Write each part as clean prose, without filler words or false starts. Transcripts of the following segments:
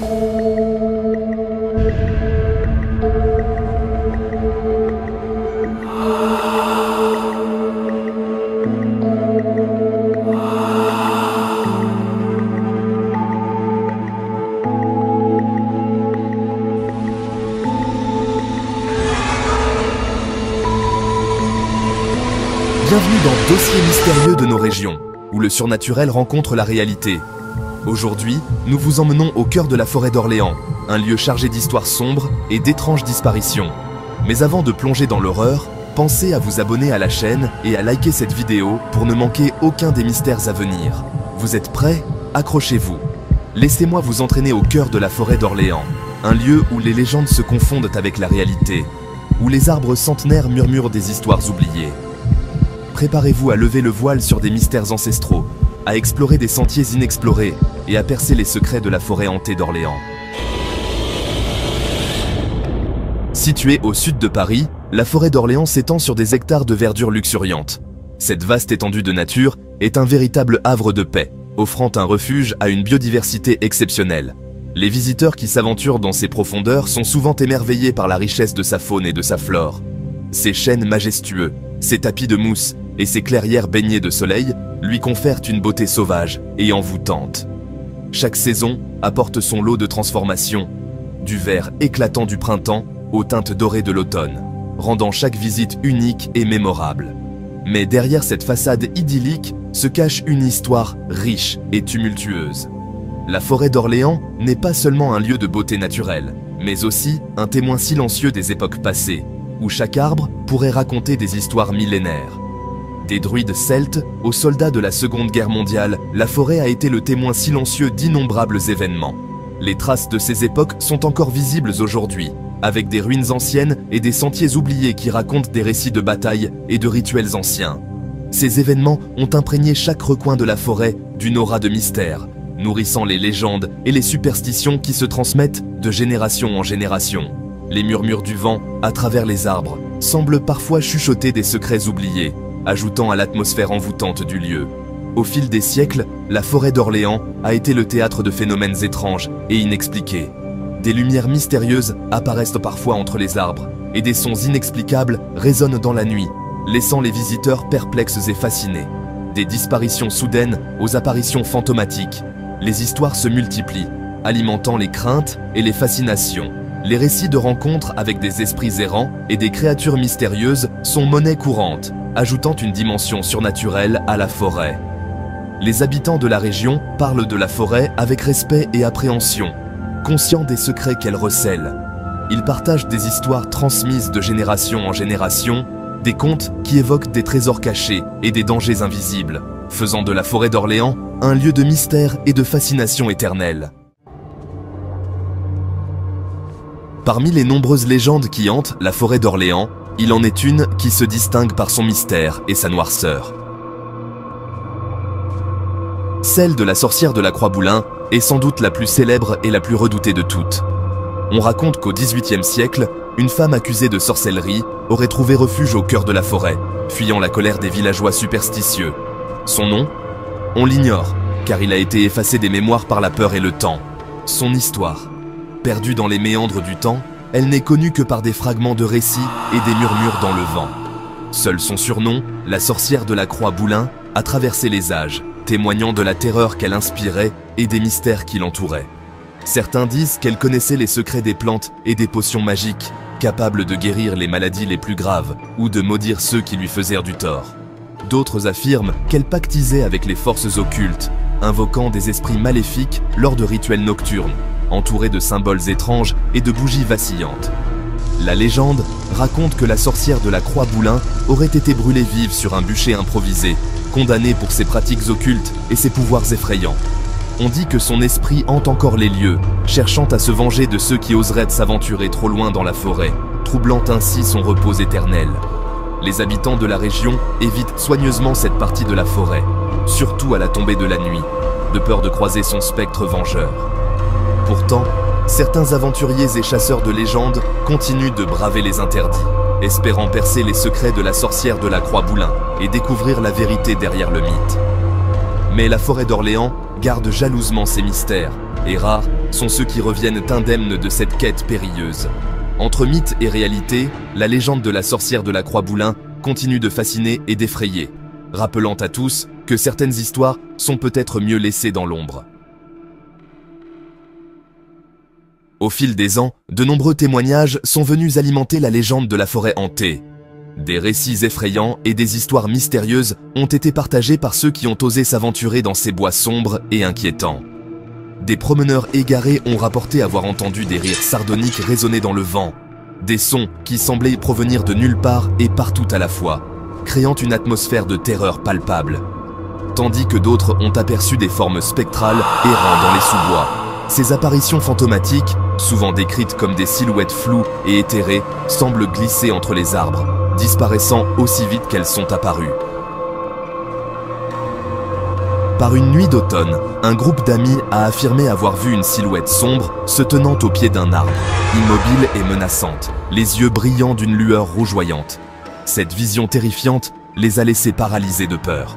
Bienvenue dans Dossier mystérieux de nos régions, où le surnaturel rencontre la réalité. Aujourd'hui, nous vous emmenons au cœur de la forêt d'Orléans, un lieu chargé d'histoires sombres et d'étranges disparitions. Mais avant de plonger dans l'horreur, pensez à vous abonner à la chaîne et à liker cette vidéo pour ne manquer aucun des mystères à venir. Vous êtes prêts? Accrochez-vous. Laissez-moi vous entraîner au cœur de la forêt d'Orléans, un lieu où les légendes se confondent avec la réalité, où les arbres centenaires murmurent des histoires oubliées. Préparez-vous à lever le voile sur des mystères ancestraux, à explorer des sentiers inexplorés et à percer les secrets de la forêt hantée d'Orléans. Située au sud de Paris, la forêt d'Orléans s'étend sur des hectares de verdure luxuriante. Cette vaste étendue de nature est un véritable havre de paix, offrant un refuge à une biodiversité exceptionnelle. Les visiteurs qui s'aventurent dans ses profondeurs sont souvent émerveillés par la richesse de sa faune et de sa flore. Ses chênes majestueux, ses tapis de mousse et ses clairières baignées de soleil lui confèrent une beauté sauvage et envoûtante. Chaque saison apporte son lot de transformations, du vert éclatant du printemps aux teintes dorées de l'automne, rendant chaque visite unique et mémorable. Mais derrière cette façade idyllique se cache une histoire riche et tumultueuse. La forêt d'Orléans n'est pas seulement un lieu de beauté naturelle, mais aussi un témoin silencieux des époques passées, où chaque arbre pourrait raconter des histoires millénaires. Des druides celtes aux soldats de la Seconde Guerre mondiale, la forêt a été le témoin silencieux d'innombrables événements. Les traces de ces époques sont encore visibles aujourd'hui, avec des ruines anciennes et des sentiers oubliés qui racontent des récits de batailles et de rituels anciens. Ces événements ont imprégné chaque recoin de la forêt d'une aura de mystère, nourrissant les légendes et les superstitions qui se transmettent de génération en génération. Les murmures du vent, à travers les arbres, semblent parfois chuchoter des secrets oubliés, ajoutant à l'atmosphère envoûtante du lieu. Au fil des siècles, la forêt d'Orléans a été le théâtre de phénomènes étranges et inexpliqués. Des lumières mystérieuses apparaissent parfois entre les arbres, et des sons inexplicables résonnent dans la nuit, laissant les visiteurs perplexes et fascinés. Des disparitions soudaines aux apparitions fantomatiques, les histoires se multiplient, alimentant les craintes et les fascinations. Les récits de rencontres avec des esprits errants et des créatures mystérieuses sont monnaie courante, ajoutant une dimension surnaturelle à la forêt. Les habitants de la région parlent de la forêt avec respect et appréhension, conscients des secrets qu'elle recèle. Ils partagent des histoires transmises de génération en génération, des contes qui évoquent des trésors cachés et des dangers invisibles, faisant de la forêt d'Orléans un lieu de mystère et de fascination éternelle. Parmi les nombreuses légendes qui hantent la forêt d'Orléans, il en est une qui se distingue par son mystère et sa noirceur. Celle de la sorcière de la Croix-Boulin est sans doute la plus célèbre et la plus redoutée de toutes. On raconte qu'au XVIIIe siècle, une femme accusée de sorcellerie aurait trouvé refuge au cœur de la forêt, fuyant la colère des villageois superstitieux. Son nom? On l'ignore, car il a été effacé des mémoires par la peur et le temps. Son histoire? Perdue dans les méandres du temps, elle n'est connue que par des fragments de récits et des murmures dans le vent. Seul son surnom, la sorcière de la Croix-Boulin, a traversé les âges, témoignant de la terreur qu'elle inspirait et des mystères qui l'entouraient. Certains disent qu'elle connaissait les secrets des plantes et des potions magiques, capables de guérir les maladies les plus graves ou de maudire ceux qui lui faisaient du tort. D'autres affirment qu'elle pactisait avec les forces occultes, invoquant des esprits maléfiques lors de rituels nocturnes, entourée de symboles étranges et de bougies vacillantes. La légende raconte que la sorcière de la Croix-Boulin aurait été brûlée vive sur un bûcher improvisé, condamnée pour ses pratiques occultes et ses pouvoirs effrayants. On dit que son esprit hante encore les lieux, cherchant à se venger de ceux qui oseraient s'aventurer trop loin dans la forêt, troublant ainsi son repos éternel. Les habitants de la région évitent soigneusement cette partie de la forêt, surtout à la tombée de la nuit, de peur de croiser son spectre vengeur. Pourtant, certains aventuriers et chasseurs de légendes continuent de braver les interdits, espérant percer les secrets de la sorcière de la Croix-Boulin et découvrir la vérité derrière le mythe. Mais la forêt d'Orléans garde jalousement ses mystères, Et rares sont ceux qui reviennent indemnes de cette quête périlleuse. Entre mythe et réalité, la légende de la sorcière de la Croix-Boulin continue de fasciner et d'effrayer, rappelant à tous que certaines histoires sont peut-être mieux laissées dans l'ombre. Au fil des ans, de nombreux témoignages sont venus alimenter la légende de la forêt hantée. Des récits effrayants et des histoires mystérieuses ont été partagés par ceux qui ont osé s'aventurer dans ces bois sombres et inquiétants. Des promeneurs égarés ont rapporté avoir entendu des rires sardoniques résonner dans le vent, des sons qui semblaient provenir de nulle part et partout à la fois, créant une atmosphère de terreur palpable. Tandis que d'autres ont aperçu des formes spectrales errant dans les sous-bois. Ces apparitions fantomatiques, souvent décrites comme des silhouettes floues et éthérées, semblent glisser entre les arbres, disparaissant aussi vite qu'elles sont apparues. Par une nuit d'automne, un groupe d'amis a affirmé avoir vu une silhouette sombre se tenant au pied d'un arbre, immobile et menaçante, les yeux brillants d'une lueur rougeoyante. Cette vision terrifiante les a laissés paralysés de peur.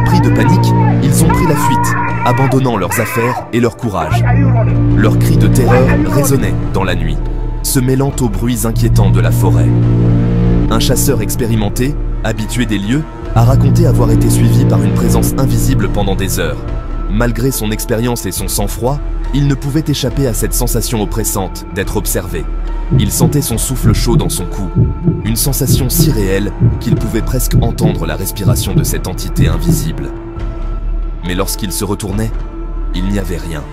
Pris de panique, ils ont pris la fuite, abandonnant leurs affaires et leur courage. Leurs cris de terreur résonnaient dans la nuit, se mêlant aux bruits inquiétants de la forêt. Un chasseur expérimenté, habitué des lieux, a raconté avoir été suivi par une présence invisible pendant des heures. Malgré son expérience et son sang-froid, il ne pouvait échapper à cette sensation oppressante d'être observé. Il sentait son souffle chaud dans son cou, une sensation si réelle qu'il pouvait presque entendre la respiration de cette entité invisible. Mais lorsqu'il se retournait, il n'y avait rien.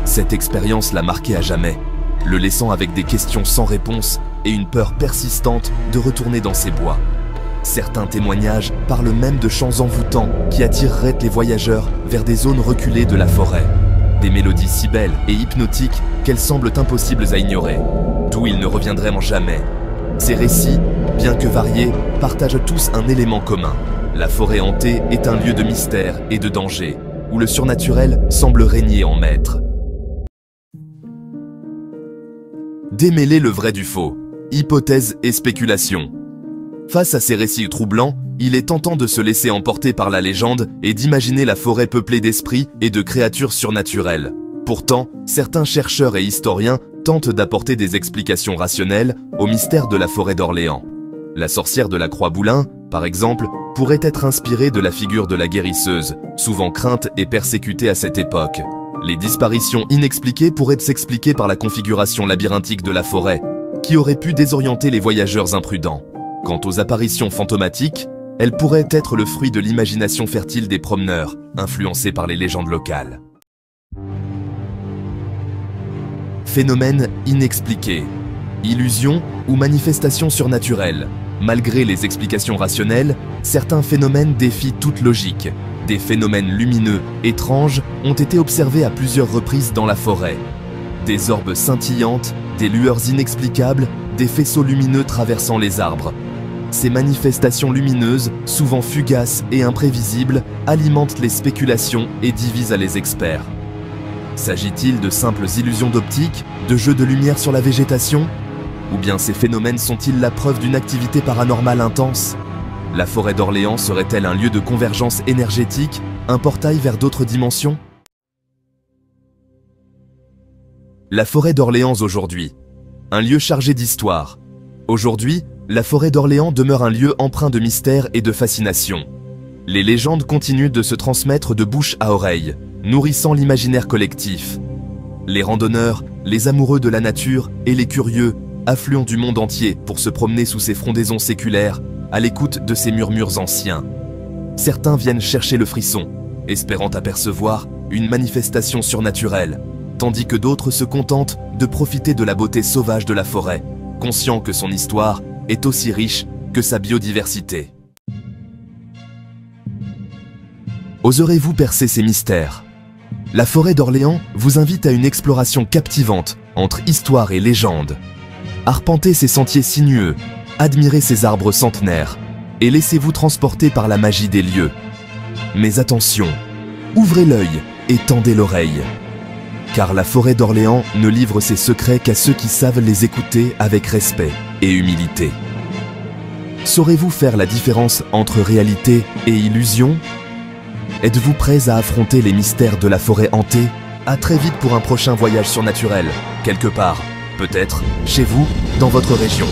Cette expérience l'a marqué à jamais, le laissant avec des questions sans réponse et une peur persistante de retourner dans ces bois. Certains témoignages parlent même de chants envoûtants qui attireraient les voyageurs vers des zones reculées de la forêt. Des mélodies si belles et hypnotiques qu'elles semblent impossibles à ignorer, d'où ils ne reviendraient jamais. Ces récits, bien que variés, partagent tous un élément commun. La forêt hantée est un lieu de mystère et de danger, où le surnaturel semble régner en maître. Démêler le vrai du faux. Hypothèses et spéculations. Face à ces récits troublants, il est tentant de se laisser emporter par la légende et d'imaginer la forêt peuplée d'esprits et de créatures surnaturelles. Pourtant, certains chercheurs et historiens tentent d'apporter des explications rationnelles au mystère de la forêt d'Orléans. La sorcière de la Croix-Boulin, par exemple, pourrait être inspirée de la figure de la guérisseuse, souvent crainte et persécutée à cette époque. Les disparitions inexpliquées pourraient s'expliquer par la configuration labyrinthique de la forêt, qui aurait pu désorienter les voyageurs imprudents. Quant aux apparitions fantomatiques, elles pourraient être le fruit de l'imagination fertile des promeneurs, influencés par les légendes locales. Phénomènes inexpliqués. Illusions ou manifestations surnaturelles. Malgré les explications rationnelles, certains phénomènes défient toute logique. Des phénomènes lumineux, étranges, ont été observés à plusieurs reprises dans la forêt. Des orbes scintillantes, des lueurs inexplicables, des faisceaux lumineux traversant les arbres. Ces manifestations lumineuses, souvent fugaces et imprévisibles, alimentent les spéculations et divisent les experts. S'agit-il de simples illusions d'optique, de jeux de lumière sur la végétation? Ou bien ces phénomènes sont-ils la preuve d'une activité paranormale intense? La forêt d'Orléans serait-elle un lieu de convergence énergétique, un portail vers d'autres dimensions? La forêt d'Orléans aujourd'hui. Un lieu chargé d'histoire. Aujourd'hui, la forêt d'Orléans demeure un lieu empreint de mystère et de fascination. Les légendes continuent de se transmettre de bouche à oreille, nourrissant l'imaginaire collectif. Les randonneurs, les amoureux de la nature et les curieux affluent du monde entier pour se promener sous ces frondaisons séculaires, à l'écoute de ces murmures anciens. Certains viennent chercher le frisson, espérant apercevoir une manifestation surnaturelle, tandis que d'autres se contentent de profiter de la beauté sauvage de la forêt, conscients que son histoire est aussi riche que sa biodiversité. Oserez-vous percer ces mystères? La forêt d'Orléans vous invite à une exploration captivante entre histoire et légende. Arpentez ces sentiers sinueux, admirez ces arbres centenaires et laissez-vous transporter par la magie des lieux. Mais attention, ouvrez l'œil et tendez l'oreille. Car la forêt d'Orléans ne livre ses secrets qu'à ceux qui savent les écouter avec respect et humilité. Saurez-vous faire la différence entre réalité et illusion? Êtes-vous prêts à affronter les mystères de la forêt hantée? À très vite pour un prochain voyage surnaturel, quelque part, peut-être, chez vous, dans votre région.